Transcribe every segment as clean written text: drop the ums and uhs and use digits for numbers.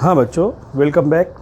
हाँ बच्चों, welcome back.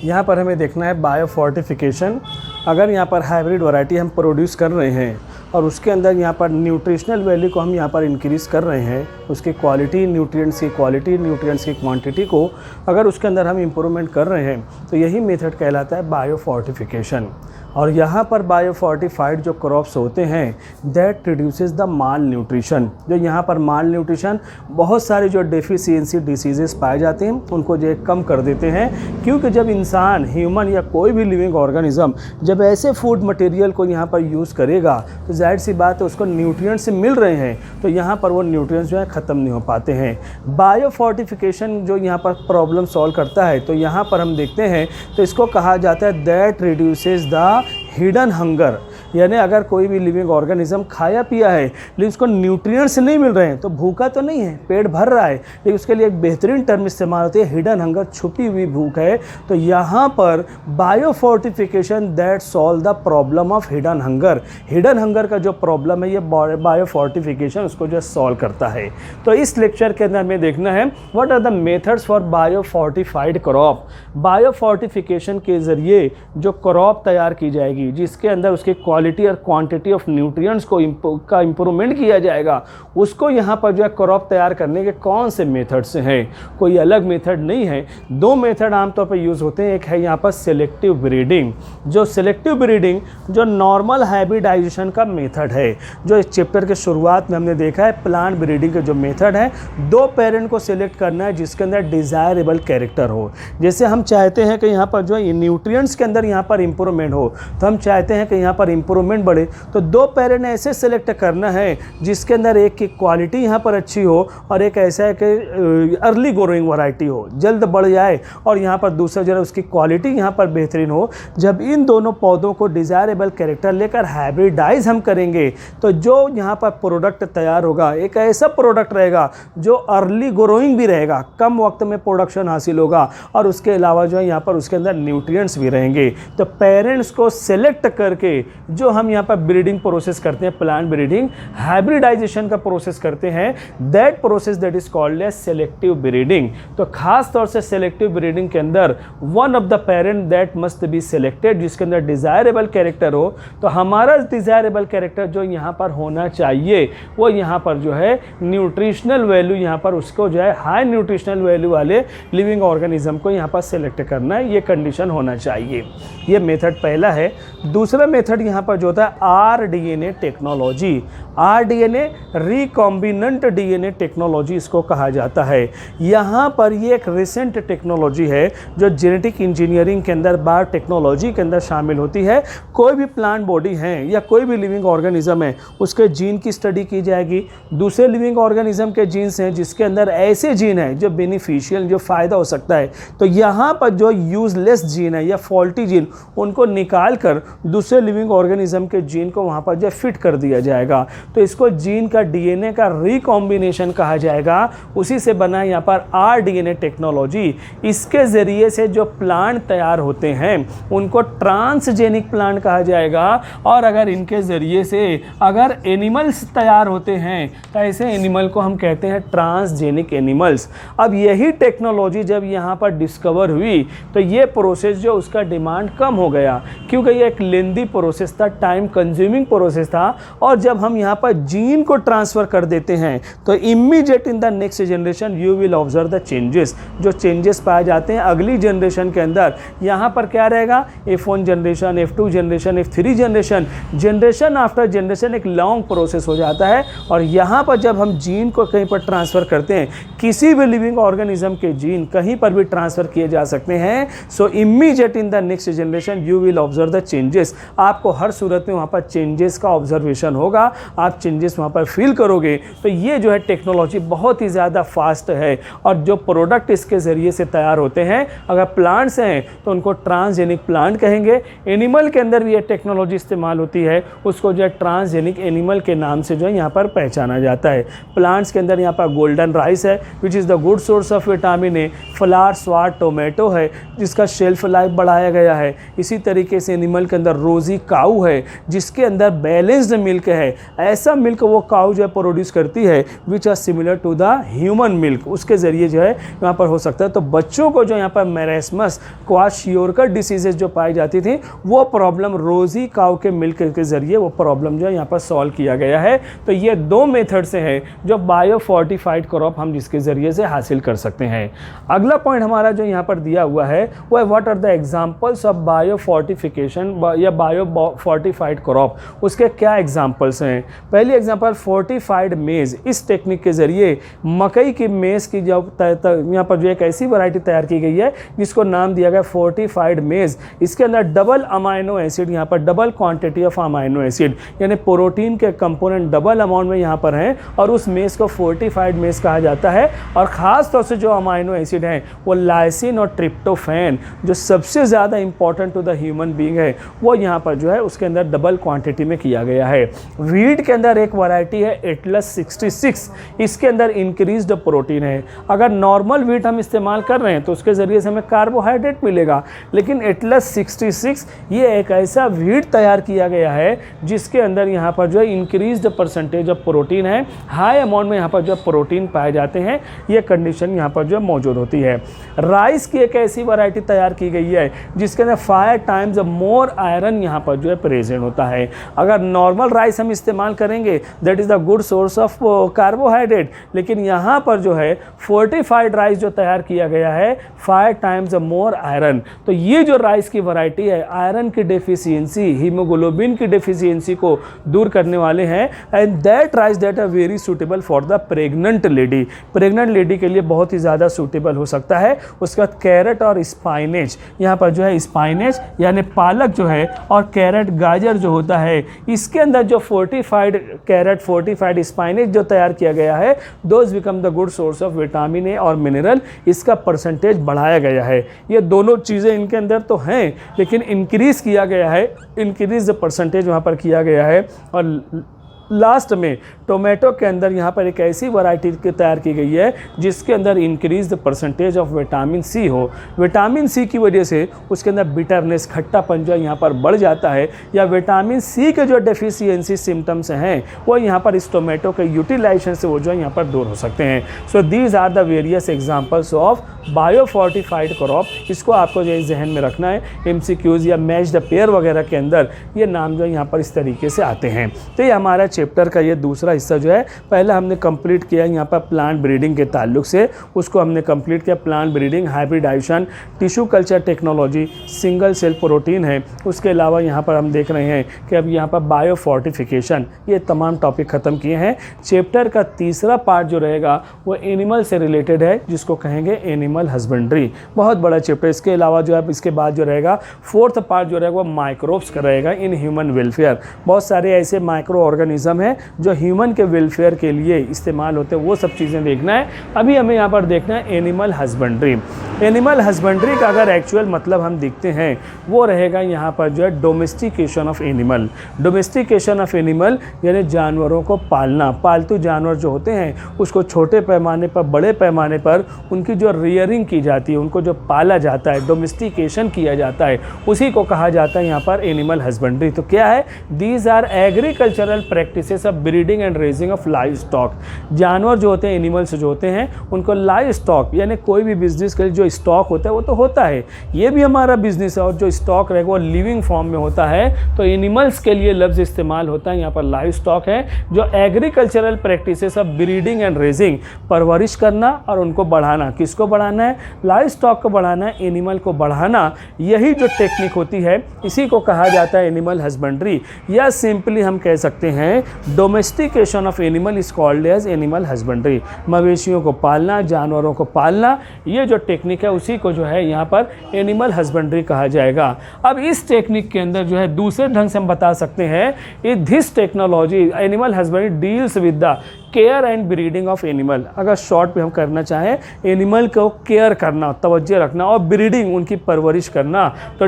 यहाँ पर हमें देखना है बायो फोर्टिफिकेशन। अगर यहाँ पर हाइब्रिड वैरायटी हम प्रोड्यूस कर रहे हैं और उसके अंदर यहाँ पर न्यूट्रिशनल वैल्यू को हम यहाँ पर इंक्रीज़ कर रहे हैं, उसकी क्वालिटी, न्यूट्रिएंट्स की क्वांटिटी को अगर उसके अंदर हम इम्प्रूवमेंट कर रहे हैं तो यही मेथड कहलाता है बायो फोर्टिफिकेशन। और यहाँ पर बायो फोर्टिफाइड जो क्रॉप्स होते हैं that reduces the mall nutrition. जो यहाँ पर माल न्यूट्रिशन, बहुत सारे जो डेफिशिएंसी डिसीजेस पाए जाते हैं उनको जो कम कर देते हैं, क्योंकि जब इंसान, ह्यूमन या कोई भी लिविंग ऑर्गेनिज्म जब ऐसे फूड मटेरियल को यहाँ पर यूज़ करेगा तो जाहिर सी बात है उसको न्यूट्रिएंट्स मिल रहे हैं, तो यहाँ पर वो न्यूट्रिएंट्स जो है ख़त्म नहीं हो पाते हैं। बायो फोर्टिफिकेशन जो यहाँ पर प्रॉब्लम सॉल्व करता है, तो यहाँ पर हम देखते हैं तो इसको कहा जाता है that reduces the hidden hunger. यानी अगर कोई भी लिविंग ऑर्गेनिज्म खाया पिया है लेकिन उसको न्यूट्रिएंट्स नहीं मिल रहे हैं तो भूखा तो नहीं है, पेट भर रहा है, लेकिन उसके लिए एक बेहतरीन टर्म इस्तेमाल होती है हिडन हंगर, छुपी हुई भूख है। तो यहाँ पर bio fortification that solve the problem of hidden hunger. Hidden hunger का जो प्रॉब्लम है ये बायो फोर्टिफिकेशन उसको जो सॉल्व करता है। तो इस लेक्चर के अंदर हमें देखना है what are the methods for bio fortified crop. Bio fortification के ज़रिए जो क्रॉप तैयार की जाएगी जिसके अंदर उसकी क्वालिटी और क्वांटिटी ऑफ न्यूट्रिएंट्स को इम्प्रूवमेंट किया जाएगा, उसको यहाँ पर जो है क्रॉप तैयार करने के कौन से मेथड्स हैं। कोई अलग मेथड नहीं है, दो मेथड आमतौर पर यूज़ होते हैं। एक है यहाँ पर सिलेक्टिव ब्रीडिंग। जो सिलेक्टिव ब्रीडिंग जो नॉर्मल हाइब्रिडाइजेशन का मेथड है, जो इस चैप्टर के शुरुआत में हमने देखा है, प्लांट ब्रीडिंग का जो मेथड है, दो पेरेंट को सिलेक्ट करना है जिसके अंदर डिज़ायरेबल कैरेक्टर हो। जैसे हम चाहते हैं कि यहाँ पर जो है न्यूट्रिएंट्स के अंदर यहाँ पर इम्प्रूवमेंट हो, तो हम चाहते हैं कि यहाँ पर इम्प्रूवमेंट बढ़े, तो दो पेरेंट ऐसे सेलेक्ट करना है जिसके अंदर एक की क्वालिटी यहाँ पर अच्छी हो और एक ऐसा है कि अर्ली ग्रोइंग वैरायटी हो, जल्द बढ़ जाए, और यहाँ पर दूसरा जो है उसकी क्वालिटी यहाँ पर बेहतरीन हो। जब इन दोनों पौधों को डिज़ायरेबल कैरेक्टर लेकर हाइब्रिडाइज हम करेंगे तो जो यहाँ पर प्रोडक्ट तैयार होगा एक ऐसा प्रोडक्ट रहेगा जो अर्ली ग्रोइंग भी रहेगा, कम वक्त में प्रोडक्शन हासिल होगा, और उसके अलावा जो है यहाँ पर उसके अंदर न्यूट्रिएंट्स भी रहेंगे। तो पेरेंट्स को सेलेक्ट करके जो हम यहाँ पर ब्रीडिंग प्रोसेस करते हैं, प्लांट ब्रीडिंग, हाइब्रिडाइजेशन का प्रोसेस करते हैं, that process that is called as selective breeding. तो खास तौर से सेलेक्टिव ब्रीडिंग के अंदर one of the parent that must be selected, जिसके अंदर डिजायरेबल कैरेक्टर हो। तो हमारा डिजायरेबल कैरेक्टर जो यहाँ पर होना चाहिए वो यहाँ पर जो है न्यूट्रिशनल वैल्यू, यहाँ पर उसको जो है हाई न्यूट्रिशनल वैल्यू वाले लिविंग ऑर्गेनिज्म को यहाँ पर सेलेक्ट करना है, ये कंडीशन होना चाहिए। ये मेथड पहला है। दूसरा मेथड यहाँ पर जो होता है rDNA technology. RDNA recombinant DNA technology इसको कहा जाता है। यहाँ पर ये एक रिसेंट टेक्नोलॉजी है जो जेनेटिक इंजीनियरिंग के अंदर, बायोटेक्नोलॉजी के अंदर शामिल होती है। कोई भी प्लांट बॉडी है या कोई भी लिविंग ऑर्गेनिज्म है उसके जीन की स्टडी की जाएगी। दूसरे लिविंग ऑर्गेनिज्म के जीन्स हैं जिसके अंदर ऐसे जीन हैं जो बेनिफिशियल, जो फ़ायदा हो सकता है, तो यहाँ पर जो यूजलेस जीन है या फॉल्टी जीन उनको निकाल कर दूसरे लिविंग ऑर्गेनिज्म के जीन को वहाँ पर जो फिट कर दिया जाएगा। तो इसको जीन का डीएनए का रिकॉम्बिनेशन कहा जाएगा। उसी से बना यहाँ पर आरडीएनए टेक्नोलॉजी। इसके ज़रिए से जो प्लांट तैयार होते हैं उनको ट्रांसजेनिक प्लांट कहा जाएगा। और अगर इनके ज़रिए से अगर एनिमल्स तैयार होते हैं तो ऐसे एनिमल को हम कहते हैं ट्रांसजेनिक एनिमल्स। अब यही टेक्नोलॉजी जब यहाँ पर डिस्कवर हुई तो ये प्रोसेस जो उसका डिमांड कम हो गया, क्योंकि ये एक लेंदी प्रोसेस था, टाइम कंज्यूमिंग प्रोसेस था। और जब हम यहाँ पर जीन को ट्रांसफ़र कर देते हैं तो immediate in the next generation you will observe the changes. जो चेंजेस पाए जाते हैं अगली जनरेशन के अंदर, यहाँ पर क्या रहेगा, F1 generation, F2 generation, F3 generation, generation after generation एक लॉन्ग प्रोसेस हो जाता है। और यहाँ पर जब हम जीन को कहीं पर ट्रांसफ़र करते हैं, किसी भी लिविंग ऑर्गेनिज्म के जीन कहीं पर भी ट्रांसफ़र किए जा सकते हैं। So immediate in the next generation you will observe the changes. आपको हर सूरत में वहाँ पर चेंजेस का ऑब्जर्वेशन होगा, आप चेंजेस वहाँ पर फील करोगे। तो ये जो है टेक्नोलॉजी बहुत ही ज़्यादा फास्ट है। और जो प्रोडक्ट इसके ज़रिए से तैयार होते हैं, अगर प्लांट्स हैं तो उनको ट्रांसजेनिक प्लांट कहेंगे। एनिमल के अंदर भी ये टेक्नोलॉजी इस्तेमाल होती है, उसको जो है ट्रांसजेनिक एनिमल के नाम से जो है यहाँ पर पहचाना जाता है। प्लांट्स के अंदर यहाँ पर गोल्डन राइस है which is the good source of vitamin A. Flower स्वाद टोमेटो है जिसका शेल्फ लाइफ बढ़ाया गया है। इसी तरीके से एनिमल के अंदर रोजी काऊ है है जिसके अंदर बैलेंस्ड मिल्क है, ऐसा मिल्क वो काऊ जो है प्रोड्यूस करती है which are similar to the human milk, उसके ज़रिए जो है यहाँ पर हो सकता है। तो बच्चों को जो यहाँ पर मैरेस्मस, क्वाशियोरकर डिसीजेज जो पाई जाती थी वो प्रॉब्लम रोज़ी काऊ के मिल्क के ज़रिए वो प्रॉब्लम जो है यहाँ पर सॉल्व किया गया है। तो ये दो मेथड से है जो बायो फोर्टिफाइड क्रॉप हम जिसके ज़रिए से हासिल कर सकते हैं। अगला पॉइंट हमारा जो यहाँ पर दिया हुआ है वो है what are the examples of bio fortification या बायो फोर्टिफाइड क्रॉप, उसके क्या एग्जाम्पल्स हैं। पहली एग्जाम्पल फोर्टिफाइड मेज़, इस टेक्निक के ज़रिए मकई की मेज़ की जब यहाँ पर जो एक ऐसी वैरायटी तैयार की गई है जिसको नाम दिया गया फोर्टिफाइड मेज़। इसके अंदर डबल अमाइनो एसिड, यहाँ पर double quantity of amino acid यानी प्रोटीन के कंपोनेंट डबल अमाउंट में यहाँ पर हैं और उस मेज़ को फोर्टिफाइड मेज़ कहा जाता है। और ख़ास तौर से जो अमाइनो एसिड हैं वो लाइसिन और ट्रिप्टोफैन जो सबसे ज़्यादा important to the human being है वो यहाँ पर जो है उसके अंदर डबल क्वांटिटी में किया गया है। वीट के अंदर एक वैरायटी है एटलस 66, इसके अंदर इंक्रीज्ड प्रोटीन है। अगर नॉर्मल वीट हम इस्तेमाल कर रहे हैं तो उसके ज़रिए से हमें कार्बोहाइड्रेट मिलेगा, लेकिन एटलस 66 ये एक ऐसा वीट तैयार किया गया है जिसके अंदर यहाँ पर जो है इंक्रीज्ड परसेंटेज ऑफ प्रोटीन है, हाई अमाउंट में यहाँ पर जो प्रोटीन पाए जाते हैं, ये कंडीशन यहाँ पर जो मौजूद होती है। राइस की एक ऐसी वैरायटी तैयार की गई है जिसके अंदर 5 टाइम्स मोर आयरन यहाँ पर जो है प्रेजेंट होता है। अगर नॉर्मल राइस हम इस्तेमाल करेंगे that is the good source of carbohydrate, लेकिन यहाँ पर जो है फोर्टिफाइड राइस जो तैयार किया गया है 5 टाइम्स मोर आयरन। तो ये जो राइस की वैरायटी है आयरन की डेफिशिएंसी, हीमोग्लोबिन की डेफिशिएंसी को दूर करने वाले हैं। And that rice that are very suitable for the pregnant lady, pregnant lady के लिए बहुत ही ज़्यादा सूटेबल हो सकता है। उसके बाद कैरेट और स्पाइनेज, यहाँ पर जो है स्पाइनेज यानी पालक जो है और कैरेट गाजर जो होता है, इसके अंदर जो फोर्टिफाइड कैरेट फोर्टिफाइड स्पाइनेज जो तैयार किया गया है those become the good source of vitamin A और मिनरल, इसका परसेंटेज बढ़ाया गया है। ये दोनों चीज़ें इनके अंदर तो हैं लेकिन इंक्रीज़ किया गया है, इंक्रीज परसेंटेज वहाँ पर किया गया है। और लास्ट में टोमेटो के अंदर यहाँ पर एक ऐसी वैरायटी तैयार की गई है जिसके अंदर increase the percentage of vitamin C हो। विटामिन सी की वजह से उसके अंदर बिटरनेस, खट्टापन जो यहाँ पर बढ़ जाता है, या विटामिन सी के जो डेफिशिएंसी सिम्टम्स हैं वो यहाँ पर इस टोमेटो के यूटिलाइजेशन से वो जो है यहाँ पर दूर हो सकते हैं। So these are the various examples of bio fortified crop. इसको आपको जो जहन में रखना है, MCQs या मैच द पेयर वगैरह के अंदर ये नाम जो है यहाँ पर इस तरीके से आते हैं। तो ये हमारा चैप्टर का ये दूसरा हिस्सा जो है पहला हमने कंप्लीट किया यहाँ पर प्लांट ब्रीडिंग के ताल्लुक से, उसको हमने कंप्लीट किया। Plant breeding, hybridisation, tissue culture technology, single cell protein है। उसके अलावा यहाँ पर हम देख रहे हैं कि अब यहाँ पर बायो फोर्टिफिकेशन, ये तमाम टॉपिक ख़त्म किए हैं। चैप्टर का तीसरा पार्ट जो रहेगा वो एनिमल से रिलेटेड है जिसको कहेंगे एनिमल हस्बेंड्री, बहुत बड़ा चैप्टर। इसके अलावा जो है इसके बाद जो रहेगा फोर्थ पार्ट जो रहेगा वो माइक्रोब्स का रहेगा इन ह्यूमन वेलफेयर। बहुत सारे ऐसे माइक्रो ऑर्गेनिज्म है जो ह्यूमन के वेलफेयर के लिए इस्तेमाल होते हैं, वो सब चीज़ें देखना है। अभी हमें यहाँ पर देखना है एनिमल हस्बेंड्री। एनिमल हस्बेंड्री का अगर एक्चुअल मतलब हम देखते हैं वो रहेगा यहाँ पर जो है domestication of animal. Domestication of animal यानी जानवरों को पालना। पालतू जानवर जो होते हैं उसको छोटे पैमाने पर, बड़े पैमाने पर उनकी जो रियरिंग की जाती है, उनको जो पाला जाता है, डोमेस्टिकेशन किया जाता है, उसी को कहा जाता है यहाँ पर एनिमल हस्बेंड्री। तो क्या है? These are agricultural practices of breeding and raising of live stock. जानवर जो होते हैं, एनिमल्स जो होते हैं, उनको लाइव स्टॉक यानी कोई भी बिजनेस के लिए जो स्टॉक होता है वो तो होता है, ये भी हमारा बिजनेस है, और जो स्टॉक रहेगा वो लिविंग फॉर्म में होता है। तो एनिमल्स के लिए लफ्ज़ इस्तेमाल होता है यहाँ पर लाइव स्टॉक है, जो agricultural practices of breeding and raising, परवरिश करना और उनको बढ़ाना। किसको बढ़ाना है? लाइव स्टॉक को बढ़ाना है, एनिमल को बढ़ाना। यही जो टेक्निक होती है इसी को कहा जाता है एनिमल हस्बेंड्री, या सिंपली हम कह सकते हैं domestication of animal is called as animal husbandry. मवेशियों को पालना, जानवरों को पालना, ये जो टेक्निक है उसी को जो है यहाँ पर एनिमल हस्बेंड्री कहा जाएगा। अब इस टेक्निक के अंदर जो है दूसरे ढंग से हम बता सकते हैं this technology animal husbandry deals with the care and breeding of animal, अगर शॉर्ट में हम करना चाहें एनिमल को केयर करना, तवज्जो रखना और ब्रीडिंग उनकी परवरिश करना, तो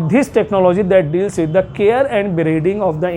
this technology that deals with the care and breeding of the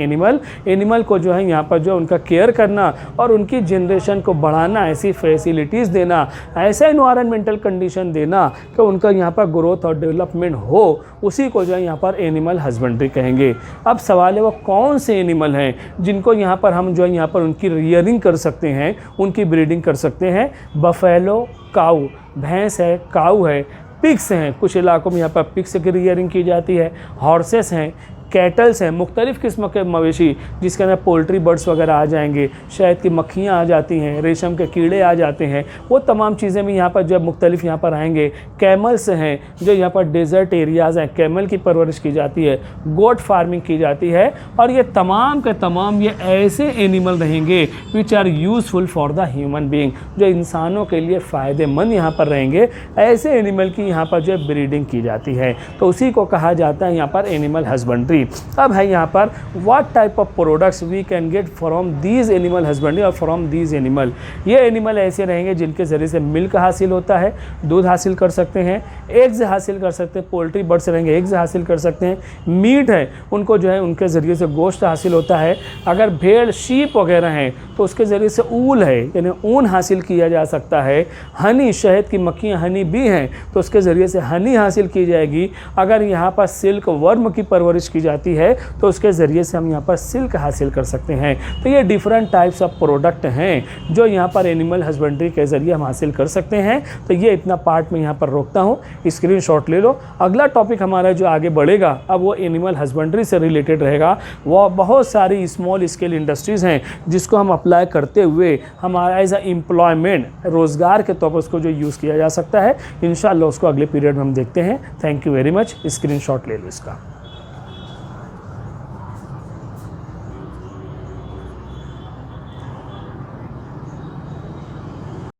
animal को जो है यहाँ पर जो उनका केयर करना और उनकी जनरेशन को बढ़ाना, ऐसी फैसिलिटीज़ देना, ऐसा इन्वायरमेंटल कंडीशन देना कि उनका यहाँ पर ग्रोथ और डेवलपमेंट हो, उसी को जो है यहाँ पर एनिमल हस्बेंड्री कहेंगे। अब सवाल है वो कौन से एनिमल हैं जिनको यहाँ पर हम जो है यहाँ पर उनकी रियरिंग कर सकते हैं, उनकी ब्रीडिंग कर सकते हैं। बफेलो, काऊ, भैंस है, काऊ है, पिग्स हैं, कुछ इलाकों में यहाँ पर पिग्स की रियरिंग की जाती है, हॉर्सेस हैं, कैटल्स हैं, मुख्तलिफ़ किस्म के मवेशी जिसके अंदर पोल्ट्री बर्ड्स वगैरह आ जाएंगे, शहद की मक्खियाँ आ जाती हैं, रेशम के कीड़े आ जाते हैं, वो तमाम चीज़ें भी यहाँ पर जब मुख्तलिफ़ यहाँ पर आएंगे। कैमल्स हैं जो यहाँ पर डेजर्ट एरियाज़ हैं, कैमल की परवरिश की जाती है, गोट फार्मिंग की जाती है, और ये तमाम के तमाम ये ऐसे एनिमल रहेंगे which are useful for the human being, जो इंसानों के लिए फ़ायदेमंद यहाँ पर रहेंगे। ऐसे एनिमल की यहाँ पर जो ब्रीडिंग की जाती है, तो उसी को कहा जाता है यहाँ पर एनिमल हस्बेंड्री। अब है यहाँ पर what type of products we can get from these animal husbandry और फ्रॉम दीज एनिमल। ये एनिमल ऐसे रहेंगे जिनके ज़रिए से मिल्क हासिल होता है, दूध हासिल कर सकते हैं, एग्स हासिल कर सकते हैं, पोल्ट्री बर्ड्स रहेंगे एग्स हासिल कर सकते हैं, मीट है उनको जो है उनके ज़रिए से गोश्त हासिल होता है। अगर भेड़, शीप वगैरह हैं तो उसके ज़रिए से ऊल है यानी ऊन हासिल किया जा सकता है। हनी, शहद की मक्खियाँ हनी बी हैं तो उसके ज़रिए से हनी हासिल की जाएगी। अगर यहाँ पर सिल्क वर्म की परवरिश की जाती है तो उसके ज़रिए से हम यहाँ पर सिल्क हासिल कर सकते हैं। तो ये डिफरेंट टाइप्स ऑफ प्रोडक्ट हैं जो यहाँ पर एनिमल हस्बेंड्री के ज़रिए हम हासिल कर सकते हैं। तो ये इतना पार्ट में यहाँ पर रोकता हूँ, स्क्रीनशॉट ले लो। अगला टॉपिक हमारा जो आगे बढ़ेगा अब वो एनिमल हस्बेंड्री से रिलेटेड रहेगा। वो बहुत सारी स्मॉल स्केल इंडस्ट्रीज़ हैं जिसको हम अप्लाई करते हुए हमारा एज अ एम्प्लॉयमेंट, रोज़गार के तौर पर उसको जो यूज़ किया जा सकता है। इंशाअल्लाह उसको अगले पीरियड में हम देखते हैं। Thank you very much. Screenshot ले लो इसका।